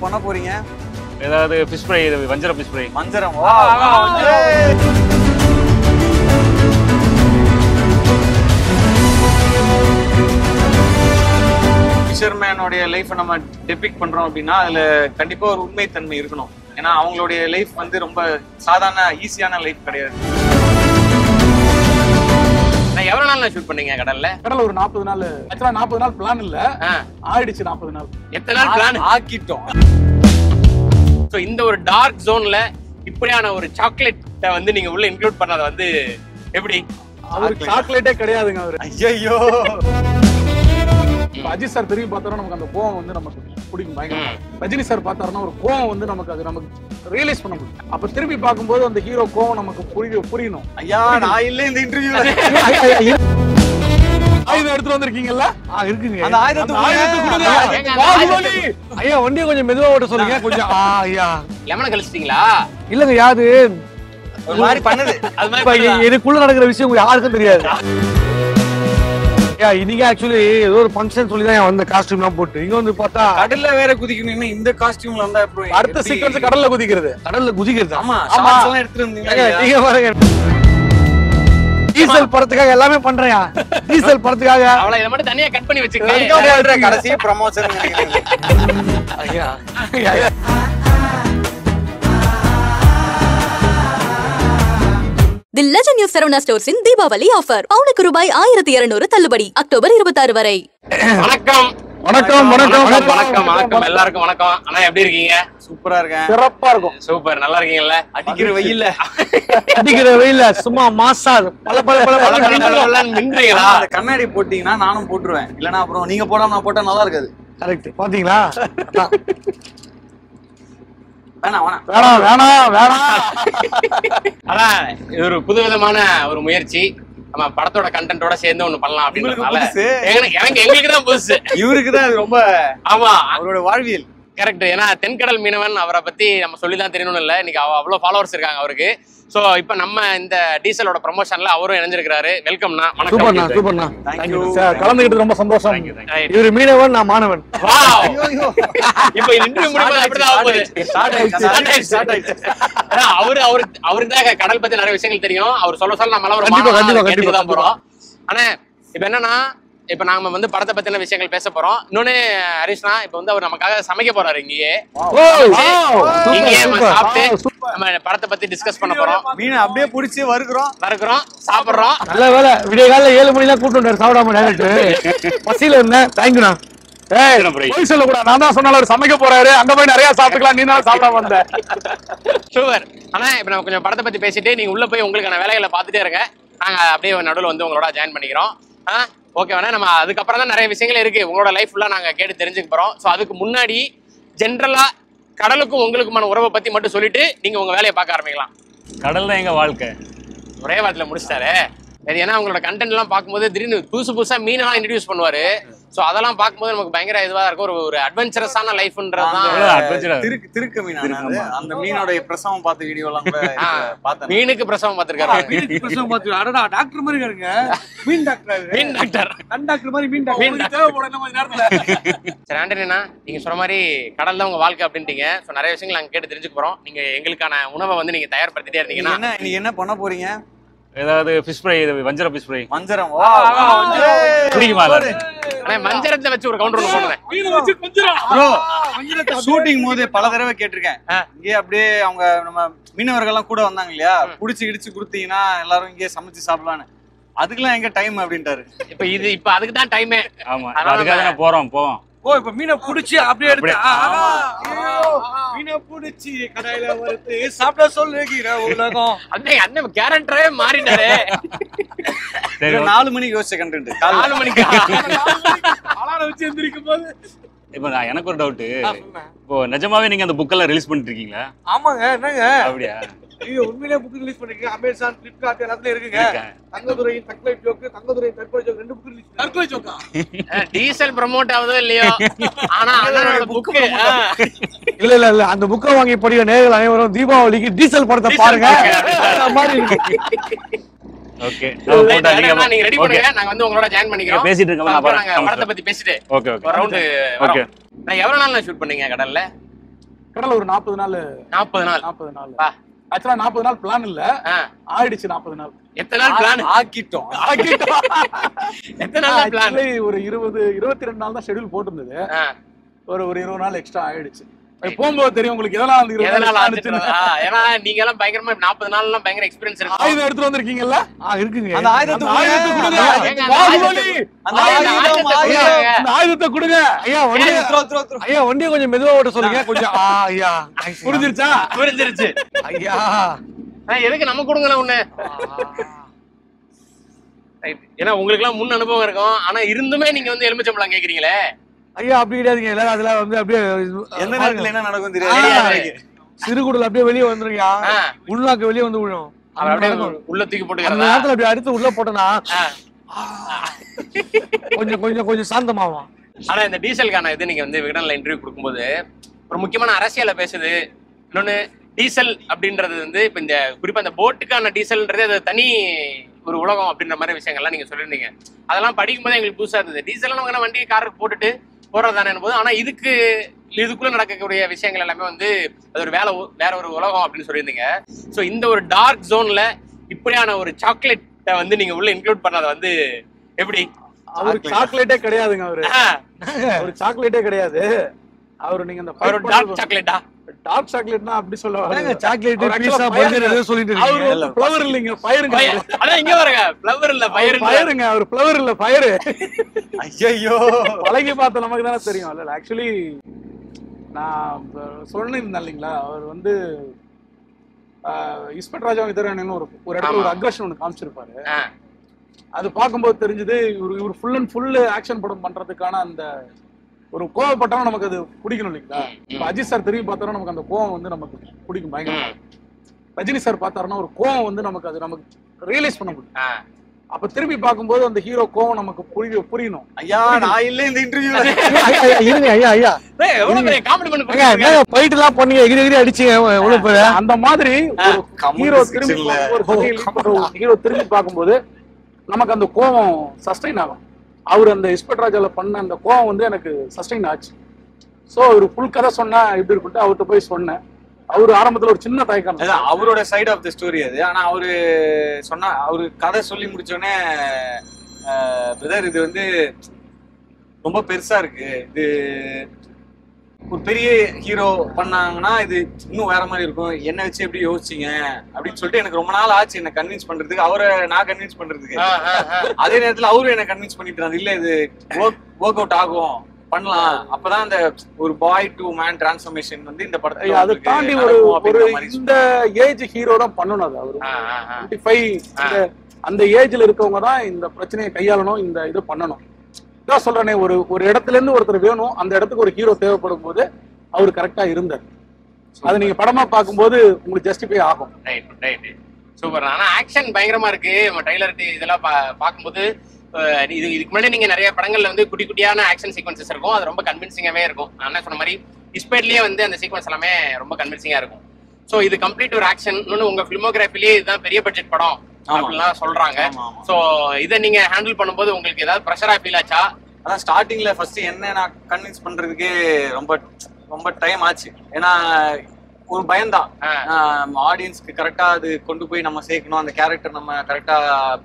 பண்ண போறீங்க? ஏதாவது ஃபிஷ் ஃப்ரை, வஞ்சரம் ஃபிஷ் ஃப்ரை. வஞ்சரம். ஃபிஷர்மேனோட லைஃப் நம்ம டெபிக் பண்றோம் அப்படின்னா அதுல கண்டிப்பா ஒரு உண்மைத்தன்மை இருக்கணும். ஏன்னா அவங்களுடைய லைஃப் வந்து ரொம்ப சாதாரண ஈஸியான லைஃப் கிடையாது. எவ்வளவு நாள் ஷூட் பண்ணீங்க கடல்ல? கடல்ல ஒரு 40 நாள். ஆக்சுவலா 40 நாள் பிளான் இல்ல, ஆயிடுச்சு 40 நாள். எத்தனை நாள் பிளான் ஆக்கிட்டோம். சோ இந்த ஒரு டார்க் ஜோன்ல இப்படியான ஒரு சாக்லேட்டை வந்து நீங்க உள்ள இன்க்ளூட் பண்ணது வந்து எப்படி? அவருக்கு சாக்லேட்டே கிடையாதுங்க அவரு. ஐயோ. அஜித் சார் திரும்பி பார்த்தாலும் நமக்கு அந்த கோவம் வந்து நமக்கு பிடிக்கும் பயங்கரமா. ரஜினி சார் பார்த்தாருன்னா ஒரு கோவம் வந்து நமக்கு அது நமக்கு ரியலைஸ் பண்ண முடியும். அப்ப திரும்பி பார்க்கும்போது அந்த ஹீரோ கோவம் நமக்கு புரியணும். ஐயா நான் இல்ல இந்த இன்டர்வியூல. ஆயுதம் எடுத்து வந்திருக்கீங்கல்ல? இருக்குங்க. அந்த ஆயுதத்தை கொடுங்க. ஐயா வண்டியை கொஞ்சம் மெதுவா ஓட்ட சொல்லுங்க. கொஞ்சம் ஐயா லெமனை கழிச்சிட்டீங்களா? இல்லங்க யாது ஒரு மாதிரி பண்ணுது. அது மாதிரி இதுக்குள்ள நடக்கிற விஷயம் உங்களுக்கு யாருக்கும் தெரியாது. இன்னைக்கு ஆக்சுவலி ஏதோ ஒரு ஃபங்க்ஷன் சொல்லி தான் வந்த காஸ்டியூம் எல்லாம் போட்டு இங்க வந்து பார்த்தா கடல்ல வேற குதிக்கணும். இந்த காஸ்டியூம்ல வந்தா எப்படி? அடுத்த சீக்வென்ஸ் கடல்ல குதிக்கிறது. கடல்ல குதிக்கிறது. ஆமா ஷார்ட்ஸ் எல்லாம் எடுத்துட்டு வந்தீங்க. நீங்க பாருங்க, டீசல் படத்துக்காக எல்லாமே பண்றேன். டீசல் படத்துக்காக அவளை இத மட்டும் தனியா கட் பண்ணி வச்சுக்கேன். கடைசி ப்ரமோஷன் நினைக்கிறேன். ஐயா தி லெஜண்ட் ஆஃப் சரவணா ஸ்டோர்ஸின் தீபாவளி ஆஃபர். பவுனுக்கு ரூபாய் 1200 தள்ளுபடி. அக்டோபர் 26 வரை. வணக்கம் வணக்கம் வணக்கம் வணக்கம் வணக்கம் எல்லாருக்கும் வணக்கம். அண்ணா எப்படி இருக்கீங்க? சூப்பரா இருக்கேன். சிறப்பா இருக்கும். சூப்பர். நல்லா இருக்கீங்கல்ல? அடிக்கிற வெயில்ல அடிக்கிற வெயில்ல சும்மா மாசா பல பல பல மின்றீங்களா? கண்ணாடி போட்டீங்கன்னா நானும் போட்டுருவேன். இல்லன்னா அப்புறம் நீங்க போடாம நான் போட்டா நல்லா இருக்காது. கரெக்ட். பாத்தீங்களா? வேணாம் வேணாம் வேணாம் வேணாம். அதான் இது ஒரு புதுவிதமான ஒரு முயற்சி. நம்ம படத்தோட கண்டென்ட்டோட சேர்ந்து ஒண்ணு பண்ணலாம் அப்படின்றதுனால எங்களுக்கு தான் புதுசு. இவருக்கு தான் அது ரொம்ப. ஆமா அவரோட வாழ்வியல். கரெக்ட். ஏன்னா தென்கடல் மீனவன் அவரை பத்தி நம்ம சொல்லிதான் தெரியணும்னு இல்லை. இன்னைக்கு அவ்வளவு ஃபாலோவர்ஸ் இருக்காங்க அவருக்கு. சோ இப்ப நம்ம இந்த டீசலோட ப்ரமோஷன்ல அவரும் இணைஞ்சிருக்காரு. வெல்கம்ண்ணா. சூப்பர்ண்ணா சூப்பர்ண்ணா. கலந்துக்கிட்டு ரொம்ப சந்தோஷம். இவரு மீனவன், நான் மாணவன். இப்ப இன்டர்வியூ முடியும்போது அப்படிதான் ஆகுது. அவருக்கு தான் கடல் பத்தி நிறைய விஷயங்கள் தெரியும். அவர் சொல்ல சொல்ல நம்ம கேட்டுதான் போறோம். ஆனா இப்ப என்னன்னா, இப்ப நாம வந்து படத்தை பத்தின விஷயங்கள் பேச போறோம். இன்னொன்னு ஹரிஷ்ணா இப்ப வந்து அவர் நமக்காக சமைக்க போறாரு. இங்கேயே சாப்பிட்டு நம்ம படத்தை பத்தி டிஸ்கஸ் பண்ண போறோம். மீன் அப்படியே புடிச்சு வறுக்கிறோம் சாப்பிடுறோம். நல்ல வேலை விடிய காலைல 7 மணிலாம் கூப்பிட்டு வந்தாரு சாப்பிடாம டேரக்டர். பசியில இருந்தேன். தேங்க்யூண்ணா. போய் சொல்லக்கூடாது. நான் தான் சொன்னாலும் அவர் சமைக்க போறாரு, அங்க போய் நிறைய சாப்பிட்டுக்கலாம். நீ தான் சாப்பிடாம வந்த. சூப்பர். ஆனா இப்ப நம்ம கொஞ்சம் படத்தை பத்தி பேசிட்டு நீங்க உள்ள போய் உங்களுக்கான வேலைகளை பார்த்துட்டே இருங்க. நாங்க அப்படியே நடுவில் வந்து உங்களோட ஜாயின் பண்ணிக்கிறோம். ஓகே வேணா நம்ம அதுக்கப்புறம் தான் நிறைய விஷயங்கள் இருக்கு உங்களோட லைஃப் ஃபுல்லா நாங்க கேட்டு தெரிஞ்சுக்க போறோம். ஸோ அதுக்கு முன்னாடி ஜென்ரலா கடலுக்கும் உங்களுக்குமான உறவை பத்தி மட்டும் சொல்லிட்டு நீங்க உங்க வேலையை பார்க்க ஆரம்பிக்கலாம். கடல் தான் எங்க வாழ்க்கை. ஒரே வாரத்துல முடிச்சிட்டாரு. சரி, ஏன்னா உங்களோட கண்டென்ட் எல்லாம் பார்க்கும்போது திடீர்னு புதுசா மீனெல்லாம் இன்ட்ரடியூஸ் பண்ணுவாரு. சோ அதெல்லாம் பார்க்கும்போது நமக்கு பயங்கர இதுவா இருக்கும். ஒரு அட்வென்ச்சரஸான லைஃப்ன்றதுதான். திருக்கு மீன். அந்த மீனோட பிரசவம் பார்த்த வீடியோ எல்லாம் கூட பார்த்தேன். மீனுக்கு பிரசவம் பார்த்திருக்காரு. பிரசவம் பார்த்து அடடா டாக்டர் மாதிரி இருக்காருங்க. மீன் டாக்டர். மீன் டாக்டர். கண் டாக்டர் மாதிரி மீன் டாக்டர் தேவைப்படும் இந்த மாதிரி நேரத்துல. சரி ஆண்டனினா, நீங்க சொன்ன மாதிரி கடல் தான் உங்க வாழ்க்கை அப்படின்ட்டீங்க. சோ நிறைய விஷயங்கள் நாங்க கேட்டு தெரிஞ்சுக்க போறோம். நீங்க எங்களுக்கான உணவை வந்து நீங்க தயார்படுத்திட்டே இருந்தீங்கன்னா நீங்க என்ன பண்ண போறீங்க? ஏதாவது ஃபிஷ் ஃப்ரை, வஞ்சரம் ஃபிஷ் ஃப்ரை. வஞ்சரம். பிடிக்குமா? ஆனா வஞ்சரத்தை வச்சு ஒரு கவுண்டர் ஒன்று போடுறேன். ப்ரோ ஷூட்டிங் போது பல தடவை கேட்டிருக்கேன். இங்கே அப்படியே அவங்க நம்ம மீனவர்கள் எல்லாம் கூட வந்தாங்க இல்லையா, புடிச்சு இடிச்சு கொடுத்தீங்கன்னா எல்லாரும் இங்கே சமைச்சு சாப்பிடலான்னு. அதுக்கெல்லாம் எங்க டைம் அப்படின்ட்டாரு. இப்ப அதுக்கு தான் டைமே. ஆமா, அதுக்காக போவோம். இப்ப மீனை புடிச்சு அப்படியே எடுத்து மீனை புடிச்சு கடையில வறுத்து சாப்பிட சொல்லுகிற உலகம். அண்ணன் கேரக்டரே மாறிட்டாரு. 4 மணிக்கு யோசிச்ச கண்டென்ட் 4 மணிக்கு அலாரம் வச்சு எந்திரிக்கும் போது. இப்ப எனக்கு ஒரு டவுட். இப்போ நிஜமாவே நீங்க அந்த புக்கெல்லாம் ரிலீஸ் பண்ணிட்டு இருக்கீங்களா? ஆமாங்க. என்னங்க அப்படியா? ஐயோ, உண்மையிலேயே புக் ரிலீஸ் பண்ணிருக்கீங்க. அமேசான், பிளிப்கார்ட் எல்லாத்துலயும் இருக்குங்க. தங்கதுரையின் தற்கொலை ஜோக்கு, தங்கதுரையின் தற்கொலை ஜோக்கு 2 புக் ரிலீஸ். தற்கொலை ஜோக்கா? டீசல் ப்ரோமோட் ஆகுதோ இல்லையோ, ஆனா அதனோட புக் இல்ல அந்த புக்கை வாங்கி படிக்கிற நேயர்கள் அனைவரும் தீபாவளிக்கு டீசல் படத்தை பாருங்க. ஓகே, நீங்க ரெடி பண்ணுங்க. நாங்க வந்து உங்களோட ஜாயின் பண்ணிக்கிறோம். பேசிட்டு இருக்கோம். நாங்க படத்தை பத்தி பேசிட்டு ஓகே ஒரு ரவுண்ட். ஓகே. நான் எவ்வளவு நாள் ஷூட் பண்ணீங்க கடல்ல? கடலை ஒரு 40 நாள் 40 நாள் ஆக்சுவலா 40 நாள் பிளான் இல்ல, ஆயிடுச்சு 40 நாள். எத்தனை நாள் பிளான் ஆக்கிட்டோம்? எத்தனை நாள் பிளான்? ஒரு 22 நாள் தான் ஷெட்யூல் போட்டிருந்தது. ஒரு 20 நாள் எக்ஸ்ட்ரா ஆயிடுச்சு. போகும்போது தெரியும் உங்களுக்கு எதனால ஆச்சுன்னு. ஏன்னா நீங்க எல்லாம் பயங்கரமா 40 நாள் எல்லாம் பயங்கர எக்ஸ்பீரியன்ஸ் இருக்கு. ஆயுதம் எடுத்துட்டு வந்திருக்கீங்கல்ல? இருக்குங்க. அந்த ஆயுதத்தை கொடுங்க. அந்த ஆயுதத்தை கொடுங்க ஐயா வண்டியை கொஞ்சம் மெதுவா ஓட்ட சொல்லுங்க கொஞ்சம். ஐயா புரிஞ்சிருச்சு ஐயா. எதுக்கு நம்ம கொடுங்கல ஒண்ணு. ஏன்னா உங்களுக்கு எல்லாம் முன் அனுபவம் இருக்கும். ஆனா இருந்துமே நீங்க வந்து எலுமிச்சம்பழம் கேக்குறீங்களே. ஐயா அப்படி கிடையாதுங்க. எல்லாரும் அதெல்லாம் வந்து அப்படியே எந்த நேரத்துல என்ன நடக்கும் தெரியாது. சிறுகுடல் அப்படியே வெளியே வந்துருங்க. உள்நாக்கு வெளியே வந்து விழும். அப்படியே உள்ள தூக்கி அந்த போட்டுக்கிறதா? நேரத்துல அப்படி அடுத்து உள்ள போட்டனா கொஞ்சம் சாந்தமாவும். ஆனா இந்த டீசலுக்கான இது நீங்க வந்து விகடன்ல இன்டர்வியூ கொடுக்கும்போது ஒரு முக்கியமான அரசியலை பேசுது. இன்னொன்னு டீசல் அப்படின்றது வந்து இப்ப இந்த குறிப்பா இந்த போட்டுக்கான டீசல்ன்றது அது தனி ஒரு உலகம் அப்படின்ற மாதிரி விஷயங்கள்லாம் நீங்க சொல்லியிருந்தீங்க. அதெல்லாம் படிக்கும்போது எங்களுக்கு புதுசா இருந்தது. டீசல் நம்ம வண்டி காருக்கு போட்டுட்டு போறதானே போது, ஆனா இதுக்குள்ள நடக்கக்கூடிய விஷயங்கள் எல்லாமே வந்து அது ஒரு வேற ஒரு உலகம் அப்படின்னு சொல்லியிருந்தீங்க. ஸோ இந்த ஒரு டார்க் ஜோன்ல இப்படியான ஒரு சாக்லேட்டை வந்து நீங்க உள்ள இன்க்ளூட் பண்ணதை வந்து எப்படி? அவருக்கு சாக்லேட்டே கிடையாதுங்க. ஒரு சாக்லேட்டே கிடையாது அவரு. நீங்க அந்த டார்க் சாக்லேட்டா? டார்க் சாக்லேட்னா அப்படி சொல்லுவாங்க. சாக்லேட் பீஸா பர்கர் ஏதோ சொல்லிட்டு இருக்கீங்க. அவரு ஃப்ளவர் இல்லங்க, ஃபயருங்க. அதான் இங்க வரங்க, ஃப்ளவர் இல்ல ஃபயருங்க. அவர் ஃப்ளவர் இல்ல, ஃபயர். ஐயோ பழகி பார்த்த நமக்கு தானே தெரியும். இல்ல ஆக்சுவலி நான் சொன்னேன் இல்லைங்களா, அவர் வந்து இஸ்பெக்டர் ராஜா விதரன் ஒரு இடத்துல ஒரு அக்ரஷன் ஒன்று காமிச்சிருப்பாரு. அது பார்க்கும்போது தெரிஞ்சது இவர் ஃபுல் அண்ட் ஃபுல் ஆக்ஷன் படம் பண்றதுக்கான அந்த ஒரு கோவப்பட்டாலும் நமக்கு அது பிடிக்கணும் இல்லைங்களா. இப்ப அஜித் சார் திரும்பி பார்த்தாலும் நமக்கு அந்த கோவம் வந்து நமக்கு பிடிக்கும் பயங்கரமா. ரஜினி சார் பார்த்தாருன்னா ஒரு கோவம் வந்து நமக்கு ரியலைஸ் பண்ண முடியும். அப்ப திரும்பி பார்க்கும்போது அந்த ஹீரோ கோவம் நமக்கு புரியணும். ஐயா நான் இல்ல இந்த இன்டர்வியூல. இருங்க ஐயா போயிட்டு எல்லாம் பண்ணீங்க, எகிரி அடிச்சீங்க எவ்வளவு பேரு. அந்த மாதிரி ஹீரோ திரும்பி பார்க்கும்போது நமக்கு அந்த கோவம் சஸ்டைன் ஆகும். அவர் அந்த இஸ்பெக்டர் ராஜால பண்ண அந்த கோவம் வந்து எனக்கு சஸ்டைன் ஆச்சு. ஸோ ஒரு ஃபுல் கதை சொன்னா எப்படி இருக்குன்ட்டு அவர்கிட்ட போய் சொன்னேன். அவரு ஆரம்பத்துல ஒரு சின்ன தயக்கம், அவரோட சைட் ஆஃப் த ஸ்டோரி அது. ஆனா அவரு கதை சொல்லி முடிச்சோடனே பிரதர் இது வந்து ரொம்ப பெருசா இருக்கு, இது ஒரு பெரிய ஹீரோ பண்ணாங்கன்னா இது இன்னும் வேற மாதிரி இருக்கும், என்ன வச்சு எப்படி யோசிச்சீங்க அப்படின்னு சொல்லிட்டு எனக்கு ரொம்ப நாள் ஆச்சு என்ன கன்வின்ஸ் பண்றதுக்கு, அவரை நான் கன்வின்ஸ் பண்றதுக்கு. அதே நேரத்துல அவரும் என்ன கன்வின்ஸ் பண்ணிட்டு இல்ல இது ஒர்க் அவுட் ஆகும் பண்ணலாம், அப்பதான் அந்த ஒரு பாய் டு மேன் டிரான்ஸ்ஃபர்மேஷன் வந்து இந்த படத்தை அதை தாண்டி ஒரு இந்த ஏஜ் ஹீரோ தான் பண்ணணும். அது அவரு 25 அந்த ஏஜ்ல இருக்கவங்க தான் இந்த பிரச்சனையை கையாளணும், இந்த இது பண்ணணும். இதான் சொல்றேனே, ஒரு இடத்துல இருந்து ஒருத்தர் வேணும், அந்த இடத்துக்கு ஒரு ஹீரோ தேவைப்படும் போது அவரு கரெக்டா இருந்தார். அது நீங்க படமா பார்க்கும்போது உங்களுக்கு ஜஸ்டிஃபை ஆகும். சூப்பர். ஆனா ஆக்ஷன் பயங்கரமா இருக்கு. நம்ம ட்ரைலர் இதெல்லாம் பார்க்கும்போது இதுக்கு முன்னாடி நீங்க நிறைய படங்கள்ல வந்து குட்டி குட்டியான ஆக்ஷன் சீக்வன்சஸ் இருக்கும், அது ரொம்ப கன்வின்சிங்காவே இருக்கும். நான் சொன்ன மாதிரி இஸ்பேட்லயே வந்து அந்த சீக்வன்ஸ் எல்லாமே ரொம்ப கன்வின்சிங்கா இருக்கும். ஸோ இது கம்ப்ளீட் ஒரு ஆக்ஷன். இன்னொன்னு உங்க பிலிமோகிராஃபிலேயே இதுதான் பெரிய பட்ஜெட் படம் அப்படிலாம் சொல்றாங்க. சோ இதை நீங்க ஹேண்டில் பண்ணும்போது உங்களுக்கு ஏதாவது ப்ரெஷரா ஃபீல் ஆச்சா? அதான் ஸ்டார்டிங்ல ஃபர்ஸ்ட் என்ன நான் கன்வின்ஸ் பண்றதுக்கே ரொம்ப ரொம்ப டைம் ஆச்சு. ஏன்னா ஒரு பயம்தான், ஆடியன்ஸ்க்கு கரெக்டா அது கொண்டு போய் நம்ம சேர்க்கணும், அந்த கேரக்டர் நம்ம கரெக்டா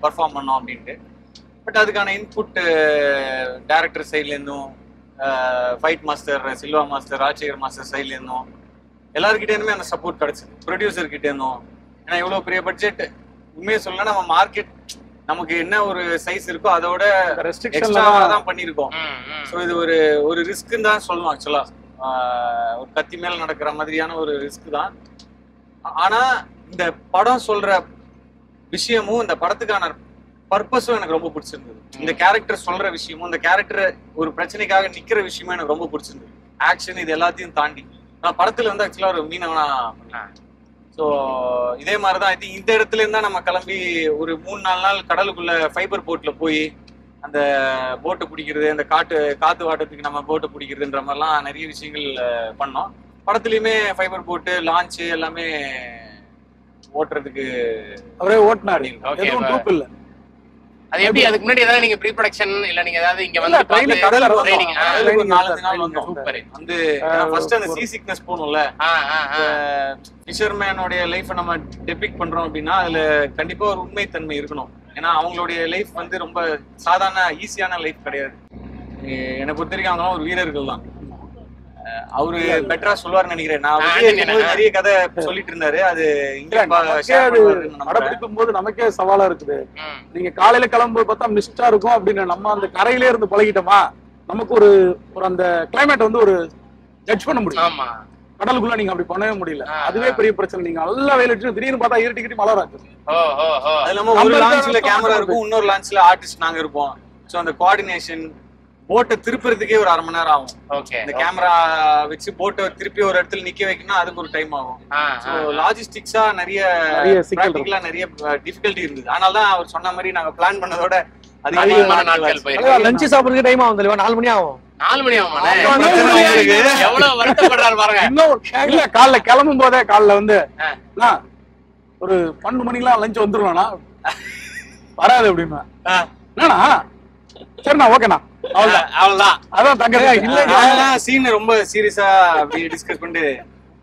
பர்ஃபார்ம் பண்ணோம் அப்படின்ட்டு. பட் அதுக்கான இன்புட் டைரக்டர் சைட்ல இருந்தும், fight master Silva master, Rajasekhar master சைட்ல இருந்தும் எல்லாருக்கிட்டே இருந்துமே அந்த சப்போர்ட் கிடைச்சது. ப்ரொடியூசர் கிட்டே இருந்தோம். ஏன்னா இவ்வளவு பெரிய பட்ஜெட், உண்மையை சொல்லலாம் நம்ம மார்க்கெட் நமக்கு என்ன ஒரு சைஸ் இருக்கோ அதோட எக்ஸ்ட்ராவா தான் பண்ணிருக்கோம். ஸோ இது ஒரு ரிஸ்க்குன்னு தான் சொல்லணும். ஆக்சுவலா ஒரு கத்தி மேல நடக்கிற மாதிரியான ஒரு ரிஸ்க் தான். ஆனா இந்த படம் சொல்ற விஷயமும் இந்த படத்துக்கான பர்பஸும் எனக்கு ரொம்ப பிடிச்சிருந்தது. இந்த கேரக்டர் சொல்ற விஷயமும், இந்த கேரக்டர் ஒரு பிரச்சனைக்காக நிக்கிற விஷயமும் எனக்கு ரொம்ப பிடிச்சிருந்தது. ஆக்ஷன் இது எல்லாத்தையும் தாண்டி நான் படத்துல வந்து ஆக்சுவலா ஒரு மீனவனா பண்ணேன். ஸோ இதே மாதிரிதான் ஐ திங்க் இந்த இடத்துல இருந்தா நம்ம கிளம்பி ஒரு 3-4 நாள் கடலுக்குள்ள ஃபைபர் போட்ல போய் அந்த போட்டை பிடிக்கிறது, அந்த காத்து வாட்டத்துக்கு நம்ம போட்டை பிடிக்கிறதுன்ற மாதிரிலாம் நிறைய விஷயங்கள் பண்ணோம். படத்துலயுமே ஃபைபர் போட்டு லான்ச் எல்லாமே ஓட்டுறதுக்கு அவரே ஓட்டினாரு. எதுவும் ட்ரூப் இல்ல. அது எப்படி அதுக்கு முன்னாடி ஏதாவது நீங்க ப்ரீ ப்ரொடக்ஷன் இல்ல நீங்க ஏதாவது இங்க வந்து ட்ரெயின்ல கடல்ல ட்ரைனிங் 4 நாள் வந்தோம். சூப்பர். வந்து ஃபர்ஸ்ட் அந்த சீ சிக்னஸ் போணும்ல, ஃபிஷர்மேனோட லைஃப நம்ம டெபிக் பண்றோம் அப்படின்னா அதுல கண்டிப்பா ஒரு உண்மைத்தன்மை இருக்கணும். ஏன்னா அவங்களுடைய லைஃப் வந்து ரொம்ப சாதாரண ஈஸியான லைஃப் கிடையாது. என்னை பொறுத்த வரைக்கும் அவங்க ஒரு வீரர்கள் தான். அவரு பெட்டரா சொல்லுவாருன்னு நினைக்கிறேன். நான் நிறைய கதை சொல்லிட்டு இருந்தாரு. அது படப்பிடிக்கும் போது நமக்கே சவாலா இருக்குது. நீங்க காலையில கிளம்பும்போது பார்த்தா மிஸ்டா இருக்கும் அப்படின்னு நம்ம அந்த கரையிலே இருந்து பழகிட்டோமா, நமக்கு ஒரு அந்த கிளைமேட் வந்து ஒரு ஜட்ஜ் பண்ண முடியும். கடலுக்குள்ள நீங்க அப்படி பண்ணவே முடியல. அதுவே பெரிய பிரச்சனை. நீங்க நல்லா வெயில் அடிச்சு திடீர்னு பார்த்தா இருட்டி மழை ராக்கு. அது இல்லாம ஒரு லான்ச்ல கேமரா இருக்கும், இன்னொரு லான்ச்ல ஆர்டிஸ்ட் நாங்க இருப்போம். சோ அந்த கோஆர்டினேஷன் போட்டை திருப்புறதுக்கே ஒரு 1/2 மணி நேரம் ஆகும். இந்த கேமரா வச்சு போட்டை திருப்பி ஒரு இடத்துல நிக்க வைக்கணும், அதுக்கு ஒரு டைம் ஆகும். லாஜிஸ்டிக்ஸா நிறைய டிஃபிகல்ட்டி இருந்தது. அதனாலதான் அவர் சொன்ன மாதிரி நாங்க பிளான் பண்ணதோட அதிகமான நாட்கள் போயிருக்கு. லஞ்ச் சாப்பிடுறதுக்கு டைம் ஆகும் தெரியுமா? 4 மணி ஆகும். 4 மணி ஆகும். எவ்வளவு வருத்தப்படுறாரு பாருங்க. இன்னும் காலைல கிளம்பும் போதே காலைல வந்து ஒரு 12 மணிக்கெல்லாம் லஞ்ச் வந்துருவானா வராது அப்படின்னா என்னண்ணா சரிண்ணா ஓகேண்ணா அவ்வளவுதான். அதான் தங்க இல்ல சீன் ரொம்ப சீரியஸா அப்படி டிஸ்கஸ் பண்ணிட்டு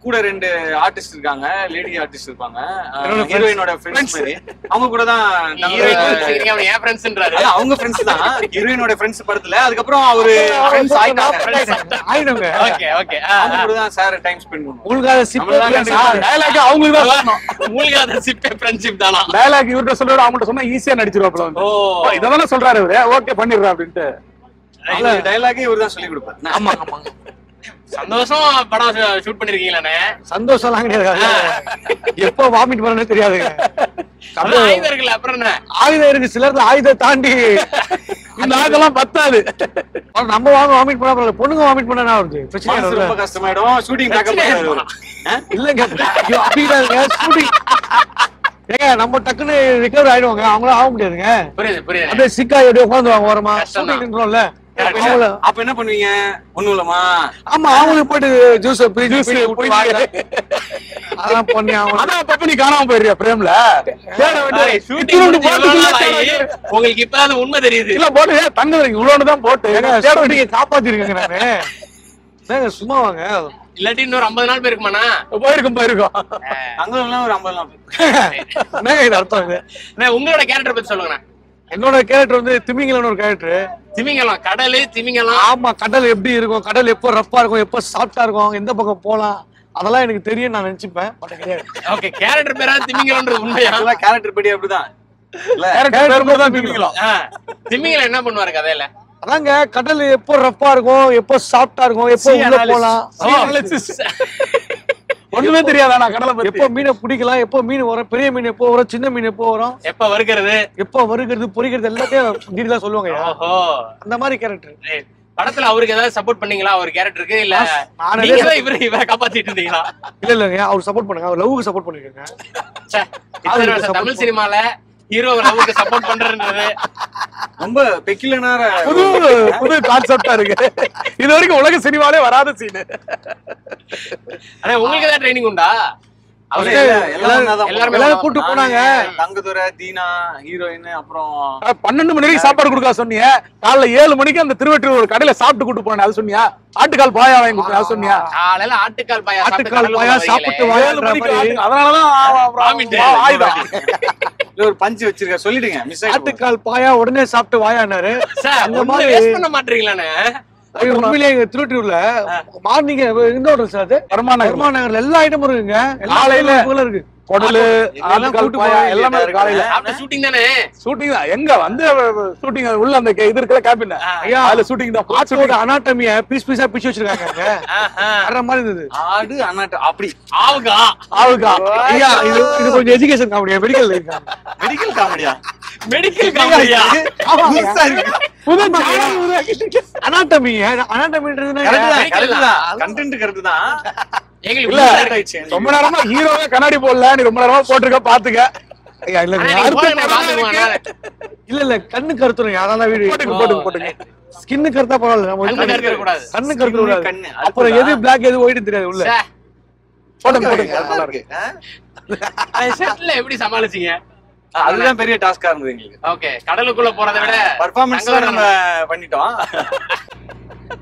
கூட 2 ஆர்டிஸ்ட் இருக்காங்க, லேடி ஆர்டிஸ்ட் இருப்பாங்க, ஹீரோயினோட ஃப்ரெண்ட்ஸ் மாதிரி. அவங்க கூட தான் அவங்க ஃப்ரெண்ட்ஸ் தான் ஹீரோயினோட ஃப்ரெண்ட்ஸ் படத்துல. அதுக்கப்புறம் அவரு ஃப்ரெண்ட்ஸ் ஆயிட்டாங்க. Okay okay. அவங்க கூட தான் சார் டைம் ஸ்பெண்ட் பண்ணுவோம். உங்களுக்கு டயலாக் அவங்களுக்கு தான் சொல்லணும். உங்களுக்கு அந்த சிப்பே ஃப்ரெண்ட்ஷிப் தானா? டயலாக் இவர்ட்ட சொல்றாரு, அவங்கள்ட்ட சொன்னா ஈஸியா நடிச்சிருவாப்ல வந்து. ஓ இததானே சொல்றாரு இவரு, ஓகே பண்ணிடுறா அப்படின்ட்டு. அந்த டயலாக் இவரு தான் சொல்லி கொடுப்பாரு. ஆமா ஆமா. சந்தோஷம் படம் ஷூட் பண்ணிருக்கீங்களானே? சந்தோஷம் எல்லாம் கிடையாது. எப்போ வாமிட் பண்ணனே தெரியாதுங்க. ஆயுதம் இருக்குல்ல, அப்புறம் என்ன ஆயுதம் இருக்கு. சிலர் ஆயுதம் தாண்டி அந்த ஆயுதெல்லாம் பத்தாது. நம்ம வாமிட் பண்ண பொண்ணுங்க வாமிட் பண்ணா வருது பிரச்சனை. ரொம்ப கஷ்டமாயிடும். ஷூட்டிங் பேக்கப் இல்லங்க அப்படிங்க. ஷூட்டிங் ஏங்க நம்ம டக்குன்னு ரிகவர் ஆயிடுவாங்க, அவங்களும் ஆக முடியாதுங்க. புரியுது புரியுது. அப்படியே சிக்கா எப்படி உட்காந்துவாங்க ஓரமா. ஷூட்டிங்ன்றோம்ல அப்ப என்ன பண்ணுவீங்க? ஒண்ணும் இல்லமா. ஆமா அவங்களுக்கு போயிட்டு ஜூஸ் அதெல்லாம் பண்ணி அதான் அப்ப நீ காணாம போயிருக்கியா பிரேம்ல? உங்களுக்கு இப்ப அது உண்மை தெரியுது. இல்ல போட்டு தங்க இவ்வளவுதான் போட்டு காப்பாத்திருக்கேங்க நானு. சும்மா வாங்க. இல்லாட்டி இன்னொரு 50 நாள் போயிருக்குமாண்ணா? போயிருக்கும். அங்க ஒரு 50 நாள். இது அர்த்தம். உங்களோட கேரக்டர் பத்தி சொல்லுங்க. என்னோட கேரக்டர் வந்து திமிங்கலம்னு ஒரு கேரக்டர். திமிங்கலம் கடல் திமிங்கலம். ஆமா கடல் எப்படி இருக்கும், கடல் எப்போ ரஃப்பா இருக்கும், எப்போ சாஃப்டா இருக்கும், எந்த பக்கம் போலாம், அதெல்லாம் எனக்கு தெரியும் நான் நினைச்சுப்பேன். ஓகே கேரக்டர் பேரா திமிங்கலம்ன்றது உண்மையா? கேரக்டர் படி அப்படிதான். திமிங்கலம் என்ன பண்ணுவாரு கதையில? அதாங்க கடல் எப்போ ரஃப்பா இருக்கும், எப்போ சாஃப்டா இருக்கும், எப்போ உள்ள போலாம், ஒண்ணுமே தெரியாதா கடலை பத்தி? எப்போ மீனை பிடிக்கலாம், எப்போ மீன் வரும், பெரிய மீன் எப்போ வரும், சின்ன மீன் எப்போ வரும், எப்ப வருகிறது பொரிக்கிறது எல்லாத்தையும் டீடெயிலா சொல்லுவாங்க. அந்த மாதிரி கேரக்டர். படத்துல அவருக்கு ஏதாவது சப்போர்ட் பண்ணீங்களா? அவர் கேரக்டருக்கு இல்ல இவரை காப்பாத்திட்டு இருந்தீங்களா? இல்லங்க அவர் சப்போர்ட் பண்ணுங்க. அவர் லவ்வுக்கு சப்போர்ட் பண்ணிருக்கேங்க. தமிழ் சினிமால ஹீரோ லவ்வுக்கு சப்போர்ட் பண்றது ரொம்ப பெக்குலரான புது கான்செப்டா இருக்கு. இது வரைக்கும் உலக சினிமாலே வராத சீன். ஆனா உங்களுக்கு ஏதாவது ட்ரைனிங் உண்டா? எல்லாரும் கூட்டு போனாங்க. தங்கதுரை, தீனா, ஹீரோயின். அப்புறம் 12 மணிக்கு சாப்பாடு கொடுக்க சொன்னீங்க. காலைல 7 மணிக்கு அந்த திருவெற்றியூர் ஒரு கடையில சாப்பிட்டு கூட்டு போனேன், அது சொன்னியா? ஆட்டுக்கால் பாயா வாங்கி கொடுத்தேன், அது சொன்னியா? காலையில ஆட்டுக்கால் பாயா சாப்பிட்டு அதனாலதான் ஆயுதம் ஒரு பஞ்சு வச்சிருக்க சொல்லிடுங்க. ஆட்டுக்கால் பாயா உடனே சாப்பிட்டு வாயானாரு. அந்த மாதிரி வேஸ்ட் பண்ண மாட்டீங்களானே? உண்மையிலேயே திருவொற்றியூர்ல மார்னிங் வருமாநகர்ல எல்லா ஐட்டமும் இருக்குங்க. எல்லா இருக்கு. குடலு எல்லாமே காலையில ஷூட்டிங் தானே? ஷூட்டிங் தான். எங்க வந்து ஷூட்டிங் உள்ள அந்த இது இருக்கிற கேபின் அதுல ஷூட்டிங் தான். ஆட்டோட அனாட்டமிய பீஸ் பீஸா பிச்சு வச்சிருக்காங்க. அற மாதிரி இருந்தது. ஆடு அனாட்டம் அப்படி ஆவுகா ஐயா இது கொஞ்சம் எஜுகேஷன் காமெடியா? மெடிக்கல் காமெடியா? புது அனாட்டமி. அனாட்டமின்றது கண்டென்ட் கரெக்ட் தான். ரொம்ப நேரமா ஹீரோவே கண்ணாடி போடல, நீ ரொம்ப நேரமா போட்டுருக்க பாத்துக்க. இல்ல கண்ணு கருத்துரும். யாராவது வீடு போட்டுங்க. ஸ்கின்னு கருத்தா பரவாயில்ல, கண்ணு கருத்து கூடாது. அப்புறம் எது பிளாக் எது ஒயிட் தெரியாது உள்ள. எப்படி சமாளிச்சீங்க? அதுதான் பெரிய டாஸ்கா இருந்தது எங்களுக்கு. ஓகே, கடலுக்குள்ள போறதை விட பர்ஃபார்மன்ஸ் நம்ம பண்ணிட்டோம்.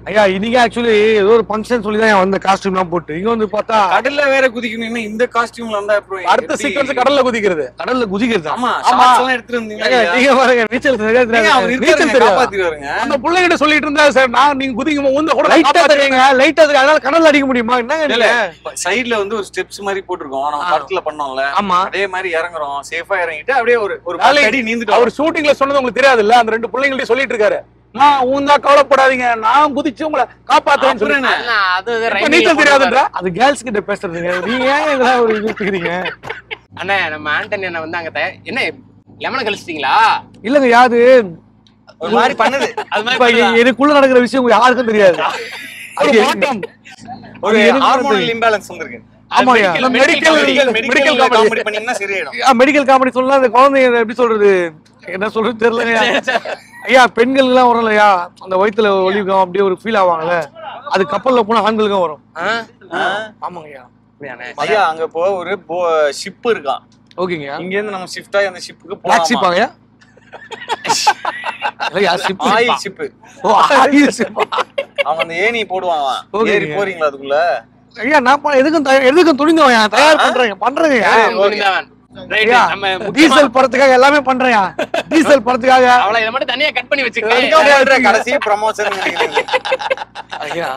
ஐயா இன்னைக்கு ஆக்சுவலி ஏதோ ஒரு ஃபங்க்ஷன் சொல்லி தான் வந்த காஸ்டியூம் எல்லாம் போட்டு இங்க வந்து பார்த்தா கடல்ல வேற குதிக்கணும்னா இந்த காஸ்டியூம்ல வந்தா அப்புறம் அடுத்த சீக்வன்ஸ் கடல்ல குதிக்கிறது. கடல்ல குதிக்கிறது. ஆமா, ஷார்ட்ஸ் எல்லாம் எடுத்துட்டு வந்தீங்க. நீங்க பாருங்க நீச்சல் தெரியாது. அவர் இருக்காரு, காப்பாத்திடுவாருங்க. அந்த பிள்ளைகிட்ட சொல்லிட்டு இருந்தா சார் நான் நீங்க குதிக்கும் ஊந்த கூட லைட்டா தெரியுங்க, லைட்டா தெரியும். அதனால கடல்ல அடிக்க முடியுமா என்னங்க? இல்ல சைடுல வந்து ஒரு ஸ்டெப்ஸ் மாதிரி போட்டுருக்கோம், நம்ம படத்துல பண்ணோம்ல. ஆமா, அதே மாதிரி இறங்குறோம், சேஃபா இறங்கிட்டு அப்படியே ஒரு அடி நீந்துட்டோம். அவர் ஷூட்டிங்ல சொன்னது உங்களுக்கு தெரியாது இல்ல? அந்த 2 பிள்ளைங்கள்ட்ட சொல்லிட்டு இருக்காரு, நான் ஊந்தா கவலைப்படாதீங்க, நான் குதிச்சு உங்களை காப்பாத்துறேன்னு சொல்றேன். அது நீச்சல் தெரியாதுன்ற அது கேர்ள்ஸ் கிட்ட பேசுறதுங்க. நீங்க ஏன் இதெல்லாம் ஒரு இது எடுத்துக்கிறீங்க? அண்ணே நம்ம ஆண்டனி அண்ணா வந்து அங்க என்ன லெமனை கழிச்சிட்டீங்களா? இல்லங்க, யாது ஒரு மாதிரி பண்ணுது. அது மாதிரி எனக்குள்ள நடக்கிற விஷயம் யாருக்கும் தெரியாது. ஒரு ஹார்மோனல் இம்பேலன்ஸ் வந்திருக்கு. ஆமாயா, மெடிக்கல் காமெடி பண்ணீங்கன்னா சரியாயிடும். மெடிக்கல் காமெடி சொல்லலாம். அந்த குழந்தைங்க எப்படி சொல்றது, என்ன சொல்றது தெரியலங்க ஐயா. பெண்கள் எல்லாம் வரும் இல்லையா, அந்த வயித்துல ஒளிவுக்கும் அப்படியே ஒரு ஃபீல் ஆவாங்கல்ல, அது கப்பல்ல போனா ஆண்களுக்கும் வரும். ஆமாங்கய்யா. ஐயா அங்க போ ஒரு ஷிப் இருக்கான். ஓகேங்க, இங்க இருந்து நம்ம ஷிஃப்ட் ஆகி அந்த ஷிப்புக்கு பிளாக் ஷிப் ஆகயா? Oil ship. Oh oil ship. அவங்க அந்த ஏணி போடுவாங்க. ஏறி போறீங்களா அதுக்குள்ள? ஐயா நான் எதுக்கும் துணிந்தவன், தயார் பண்றேங்க. டீசல் படத்துக்காக எல்லாமே பண்றேன். டீசல் படத்துக்காக அவளை இத மட்டும் தனியா கட் பண்ணி வச்சுக்க. கடைசி ப்ரமோஷன் ஐயா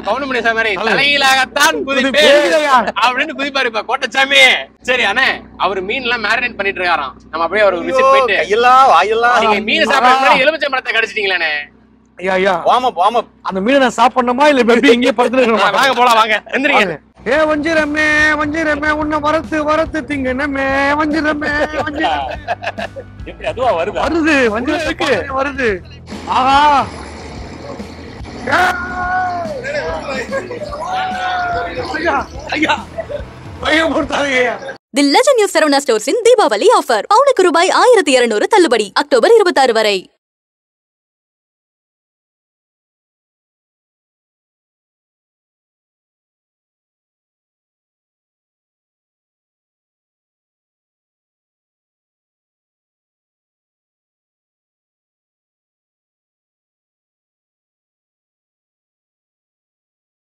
கவுண்டமணி சாமி தலையிலாகத்தான் குதிப்பேன் அப்படின்னு குதிப்பாரு இப்ப கோட்டச்சாமி. சரி அண்ணே, அவர் மீன் எல்லாம் மேரினேட் பண்ணிட்டு இருக்காராம். நம்ம அப்படியே ஒரு விசிட் போயிட்டு கையெல்லாம் வாயெல்லாம் நீங்க மீன் சாப்பிட எலுமிச்சை பழத்தை கடிச்சிட்டீங்களானே. ஐயா ஐயா வார்ம் அப். அந்த மீனை நான் சாப்பிடணுமா இல்ல எப்படி இங்கே படுத்துறேன்? வாங்க போலாம், வாங்க எந்திரிங்க. ஏ வஞ்சிரமே வஞ்சிரமே உன்னை வரத்து திங்கனமே வஞ்சிரமே எப்படி அதுவா வருது? வருது வஞ்சிரம் இருக்கு வருது. ஆஹா ஐயா ஐயா பையன் போட்டாங்க. தி லெஜண்ட் நியூ சரவணா ஸ்டோர்ஸின் தீபாவளி ஆஃபர். பவுனுக்கு ரூபாய் 1200 தள்ளுபடி. அக்டோபர் 26 வரை.